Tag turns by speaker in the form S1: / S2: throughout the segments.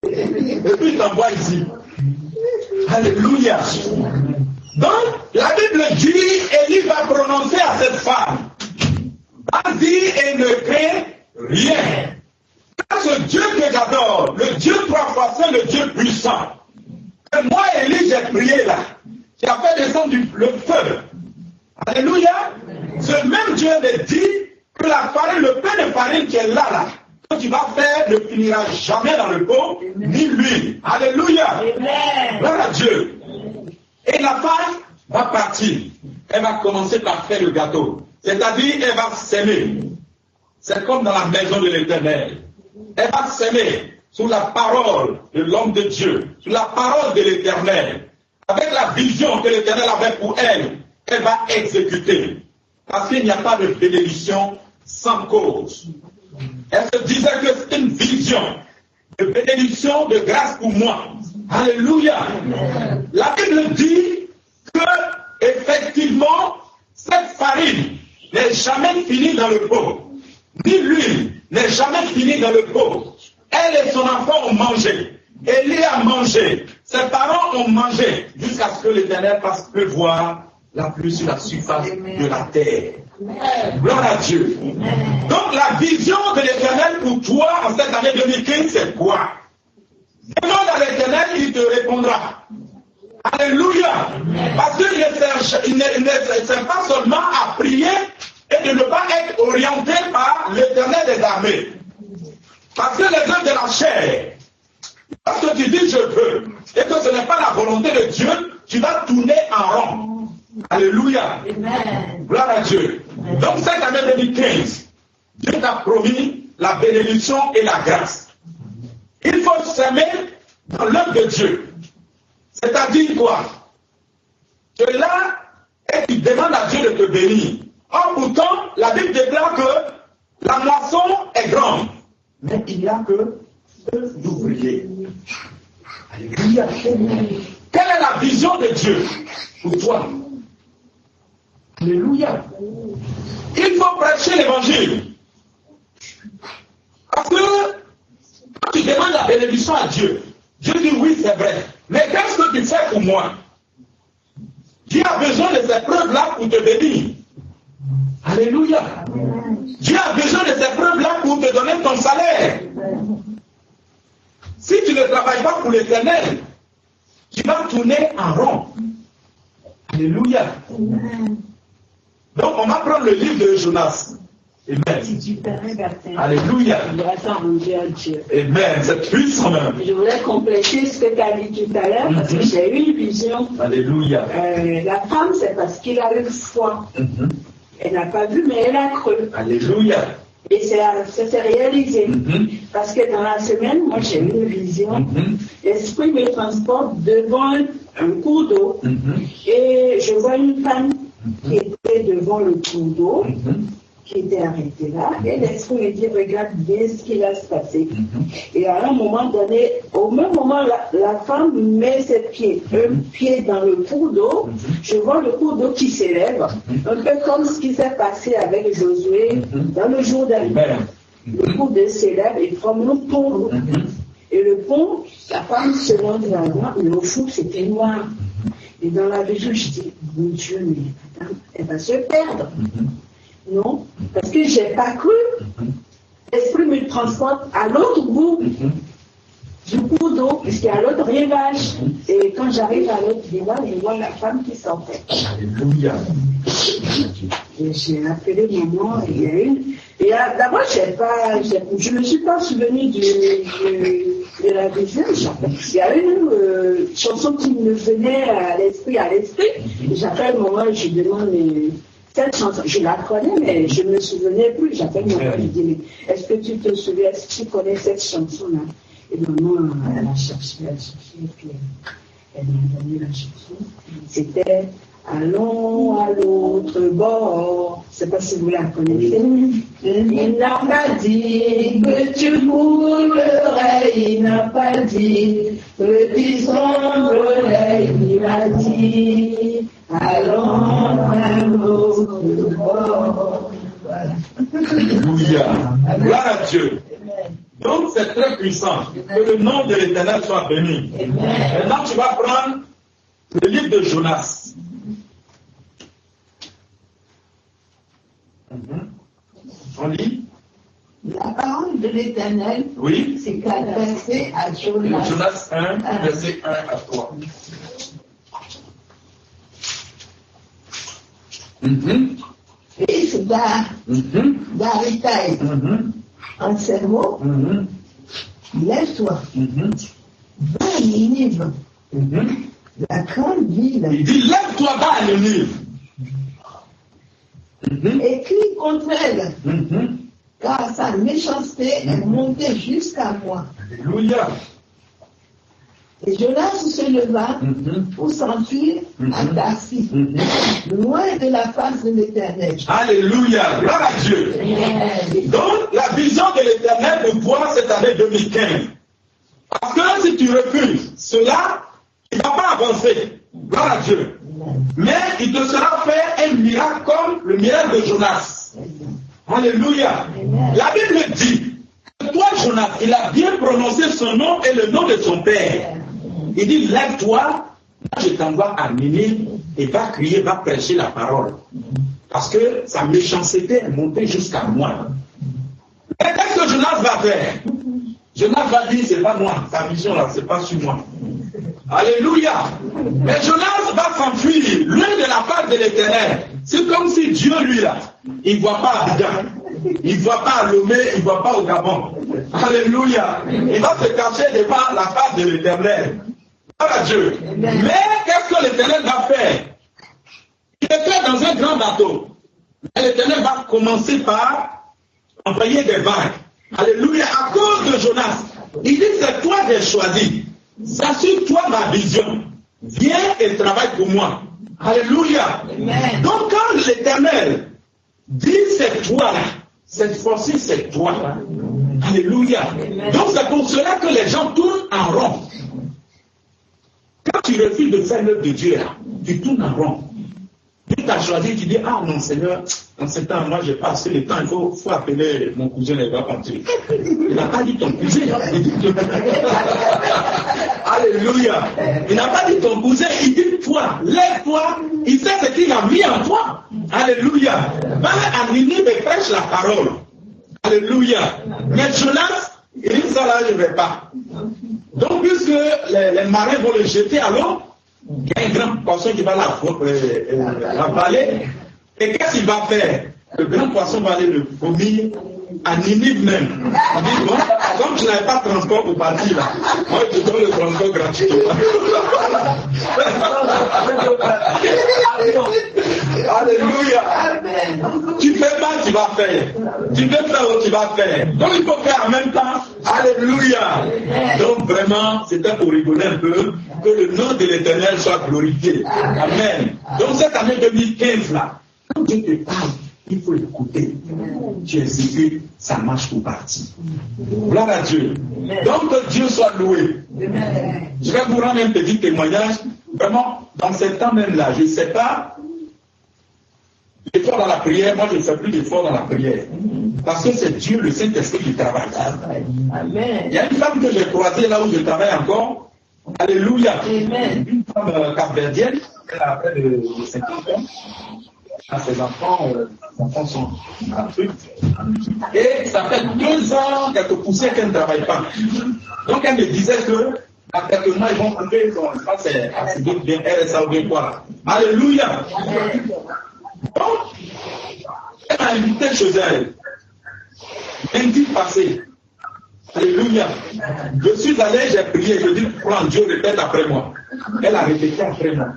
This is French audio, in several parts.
S1: Et puis il t'envoie ici. Alléluia. Donc, la Bible dit, Élie va prononcer à cette femme, vas-y et ne crains rien. Ce Dieu que j'adore, le Dieu trois fois saint, le Dieu puissant. Et moi, Élie, j'ai prié là. J'ai fait descendre le feu. Alléluia. Ce même Dieu me dit que la farine, le pain de farine qui est là, que tu vas faire ne finira jamais dans le pot, ni l'huile. Alléluia. Gloire à Dieu. Et la femme va partir. Elle va commencer par faire le gâteau. C'est-à-dire, elle va s'aimer. C'est comme dans la maison de l'Éternel. Elle va s'aimer sous la parole de l'homme de Dieu, sous la parole de l'Éternel. Avec la vision que l'Éternel avait pour elle, elle va exécuter. Parce qu'il n'y a pas de bénédiction sans cause. Elle se disait que c'est une vision de bénédiction, de grâce pour moi. Alléluia. La Bible dit que, effectivement, cette farine n'est jamais finie dans le pot. Ni l'huile n'est jamais finie dans le pot. Elle et son enfant ont mangé. Élie a mangé. Ses parents ont mangé. Jusqu'à ce que l'Éternel fasse pleuvoir la pluie sur la surface de la terre. Gloire à Dieu. Donc la vision de l'Éternel pour toi en cette année 2015, c'est quoi? Demande à l'Éternel, il te répondra. Alléluia. Parce qu'il ne sert pas seulement à prier et de ne pas être orienté par l'Éternel des armées. Parce que les œuvres de la chair, parce que tu dis je veux, et que ce n'est pas la volonté de Dieu, tu vas tourner en rond. Alléluia. Amen. Gloire à Dieu. Donc cette année 2015, Dieu t'a promis la bénédiction et la grâce. Il faut s'aimer dans l'œuvre de Dieu. C'est-à-dire quoi? Tu es là et tu demandes à Dieu de te bénir. Or pourtant, la Bible déclare que la moisson est grande. Mais il n'y a que peu d'ouvriers. Alléluia. Quelle est la vision de Dieu pour toi? Alléluia. Il faut prêcher l'évangile. Parce que quand tu demandes la bénédiction à Dieu, Dieu dit oui, c'est vrai. Mais qu'est-ce que tu fais pour moi? Dieu a besoin de ces preuves-là pour te bénir. Alléluia. Dieu a besoin de ces preuves-là pour te donner ton salaire. Si tu ne travailles pas pour l'Éternel, tu vas tourner en rond. Alléluia. Donc on va prendre le livre de Jonas. Amen. Alléluia. Amen. C'est puissant même.
S2: Je voulais compléter ce que tu as dit tout à l'heure parce que j'ai eu une vision.
S1: Alléluia.
S2: La femme, c'est parce qu'il a eu foi. Elle n'a pas vu, mais elle a cru.
S1: Alléluia.
S2: Et ça s'est réalisé. Parce que dans la semaine, moi j'ai eu une vision. L'esprit me transporte devant un cours d'eau. Et je vois une femme qui était devant le cours d'eau, qui était arrêtée là. Et l'esprit me dit, regarde bien ce qui va se passer. Et à un moment donné, au même moment, la femme met ses pieds, un pied dans le cours d'eau. Je vois le cours d'eau qui s'élève. Un peu comme ce qui s'est passé avec Josué dans le jour d'Abraham. Le cours d'eau s'élève et forme un pont. Et le pont, la femme se lance là-dedans, mais au fond, c'était noir. Et dans la vision, je dis, mon Dieu, mais attends, elle va se perdre. Non, parce que je n'ai pas cru. L'esprit me transporte à l'autre bout du cours d'eau, puisqu'il y a l'autre rivage. Et quand j'arrive à l'autre rivage, je vois la femme qui sortait.
S1: Alléluia.
S2: Et j'ai appelé maman, et il y a une. Et d'abord, je ne me suis pas souvenu de la vision. Il y a une chanson qui me venait à l'esprit. J'appelle maman et je demande cette chanson. Je la connais, mais je ne me souvenais plus. J'appelle maman et je dis, mais est-ce que tu te souviens, est-ce que tu connais cette chanson-là? Et maman, elle a cherché, et puis elle m'a donné la chanson. C'était Allons à l'autre bord. Je ne sais pas si vous la connaissez. Il n'a pas dit que tu coulerais, il n'a pas dit que tu semblerais, il a dit allons à l'autre bord.
S1: Alléluia. Gloire à Dieu. Donc c'est très puissant. Que le nom de l'Éternel soit béni. Maintenant tu vas prendre le livre de Jonas. On lit.
S3: La parole de l'Éternel
S1: Oui.
S3: s'est adressée à Jonas.
S1: Jonas 1, verset 1 à 3.
S3: Fils d'Aritai, en ces mots, lève-toi, va à Ninive, la grande ville.
S1: Il dit, lève-toi, va à Ninive.
S3: Et crie contre elle, car sa méchanceté est montée jusqu'à moi.
S1: Alléluia.
S3: Et Jonas se leva pour s'enfuir à Tarsis, loin de la face de l'Éternel.
S1: Alléluia. Gloire à Dieu. Donc, la vision de l'Éternel de toi cette année 2015. Parce que si tu refuses cela, il ne va pas avancer. Gloire à Dieu. Mais il te sera fait un miracle comme le miracle de Jonas. Alléluia. La Bible dit que toi, Jonas, il a bien prononcé son nom et le nom de son père. Il dit, lève-toi, je t'envoie à Ninive et va crier, va prêcher la parole. Parce que sa méchanceté est montée jusqu'à moi. Mais qu'est-ce que Jonas va faire? Jonas va dire, c'est pas moi, sa mission là, c'est pas sur moi. Alléluia. Mais Jonas va s'enfuir, loin de la part de l'Éternel. C'est comme si Dieu, lui là, il ne voit pas à Abidjan, il ne voit pas à Lomé, il ne voit pas au Gabon. Alléluia. Il va se cacher devant la face de l'Éternel. Gloire à Dieu. Mais qu'est-ce que l'Éternel va faire? Il était dans un grand bateau. Mais l'Éternel va commencer par envoyer des vagues. Alléluia. À cause de Jonas, il dit, c'est toi que j'ai choisi. Assure-toi ma vision. Viens et travaille pour moi. Alléluia. Amen. Donc quand l'Éternel dit c'est toi là, cette fois-ci c'est toi. Alléluia. Amen. Donc c'est pour cela que les gens tournent en rond. Quand tu refuses de faire l'œuvre de Dieu là, tu tournes en rond. Dieu t'a choisi, tu dis, ah non Seigneur, en ce temps, moi j'ai pas assez de temps, il faut appeler mon cousin, il va partir. Il n'a pas dit ton cousin. Alléluia. Il n'a pas dit ton cousin, il dit toi, lève-toi, il sait ce qu'il a mis en toi. Alléluia. Va à Ninive et prêche la parole. Alléluia. Mais Jonas, il dit ça là, je ne vais pas. Donc puisque les marins vont le jeter à l'eau, il y a un grand poisson qui va l'avaler. Et qu'est-ce qu'il va faire? Le grand poisson va aller le vomir à Ninive même. Il dit, bon, comme je n'avais pas de transport pour partir là, moi je te donne le transport gratuitement. Alléluia. Tu fais pas, tu vas faire. Tu veux faire, tu vas faire. Donc il faut faire en même temps. Alléluia. Donc vraiment, c'était pour rigoler un peu, que le nom de l'Éternel soit glorifié. Amen. Donc cette année 2015 là, quand Dieu te parle, il faut l'écouter. Tu exécutes, ça marche pour partir. Gloire à Dieu. Donc que Dieu soit loué. Je vais vous rendre un petit témoignage. Vraiment, dans ce temps même là, je ne sais pas, l'effort dans la prière, moi je ne fais plus d'effort dans la prière. Parce que c'est Dieu, le Saint-Esprit qui travaille. Amen. Il y a une femme que j'ai croisée là où je travaille encore. Alléluia. Amen. Une femme capverdienne, elle a près de 50 ans. Ses enfants sont un truc. Et ça fait 2 ans, quelques poussières qu'elle ne travaille pas. Donc elle me disait que, à quelques mois, ils vont enlever son, je pense c'est bien RSA ou bien quoi. Alléluia. Donc, elle m'a invité chez elle. Lundi passé. Alléluia. Je suis allé, j'ai prié, je dis, prends Dieu, répète après moi. Elle a répété après moi.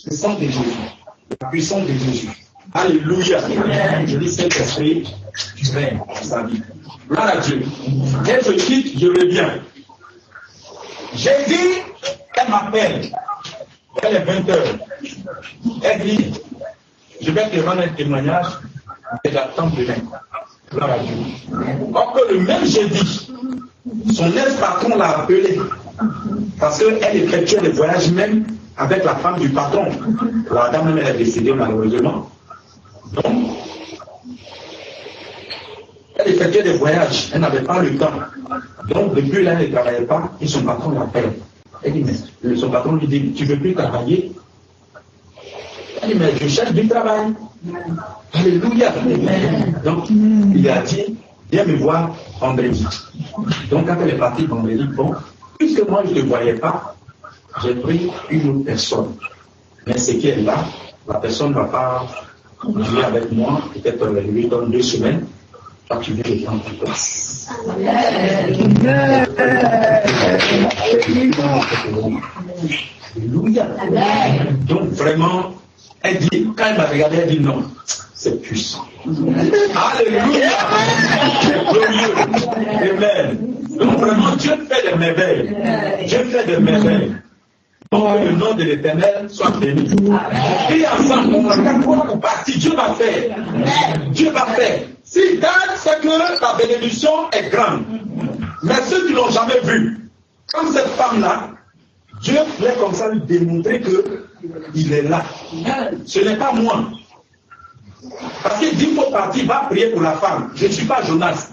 S1: Le sang de Jésus. La puissance de Jésus. Alléluia. Je dis, Saint-Esprit, tu règnes sa vie. Gloire à Dieu. Et je quitte, je reviens. J'ai dit, elle m'appelle. Elle est 20h. Elle dit, je vais te rendre un témoignage, et j'attends demain. Gloire à Dieu. Or que le même jeudi, son ex-patron l'a appelé. Parce qu'elle effectuait des voyages même avec la femme du patron. La dame même elle est décédée malheureusement. Donc, Elle effectuait des voyages, elle n'avait pas le temps. Donc, depuis là, elle ne travaillait pas et son patron l'appelle. Elle dit, mais son patron lui dit, tu ne veux plus travailler? Elle dit, mais je cherche du travail. Alléluia. Donc, il a dit, viens me voir vendredi. Donc, quand elle est partie vendredi, bon, puisque moi je ne le voyais pas, j'ai pris une autre personne. Mais ce qui est là, la personne ne va pas jouer avec moi, peut-être lui donne 2 semaines, toi tu veux le prendre en place. Alléluia. Donc vraiment, elle dit, quand elle m'a regardé, elle dit non, c'est puissant. Alléluia. C'est glorieux. Amen. Donc vraiment, Dieu fait des merveilles. Dieu fait des merveilles. Donc que le nom de l'Éternel soit béni. Et ensemble, on va croire au parti. Dieu va faire. Dieu va faire. Si date, c'est que la bénédiction est grande. Mais ceux qui ne l'ont jamais vu, comme cette femme-là, Dieu voulait comme ça lui démontrer qu'il est là. Ce n'est pas moi. Parce qu'il dit, il faut partir, va prier pour la femme. Je ne suis pas Jonas.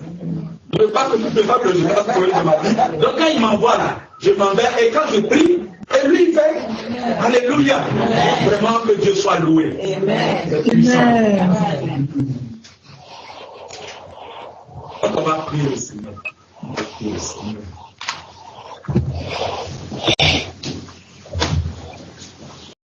S1: Je ne veux pas que tu ne fasses le Jonas pour de ma vie. Donc quand il m'envoie là, je m'en vais et quand je prie, et lui il fait Alléluia. Vraiment que Dieu soit loué. C'est puissant. On va prier au Seigneur. On va prier au Seigneur.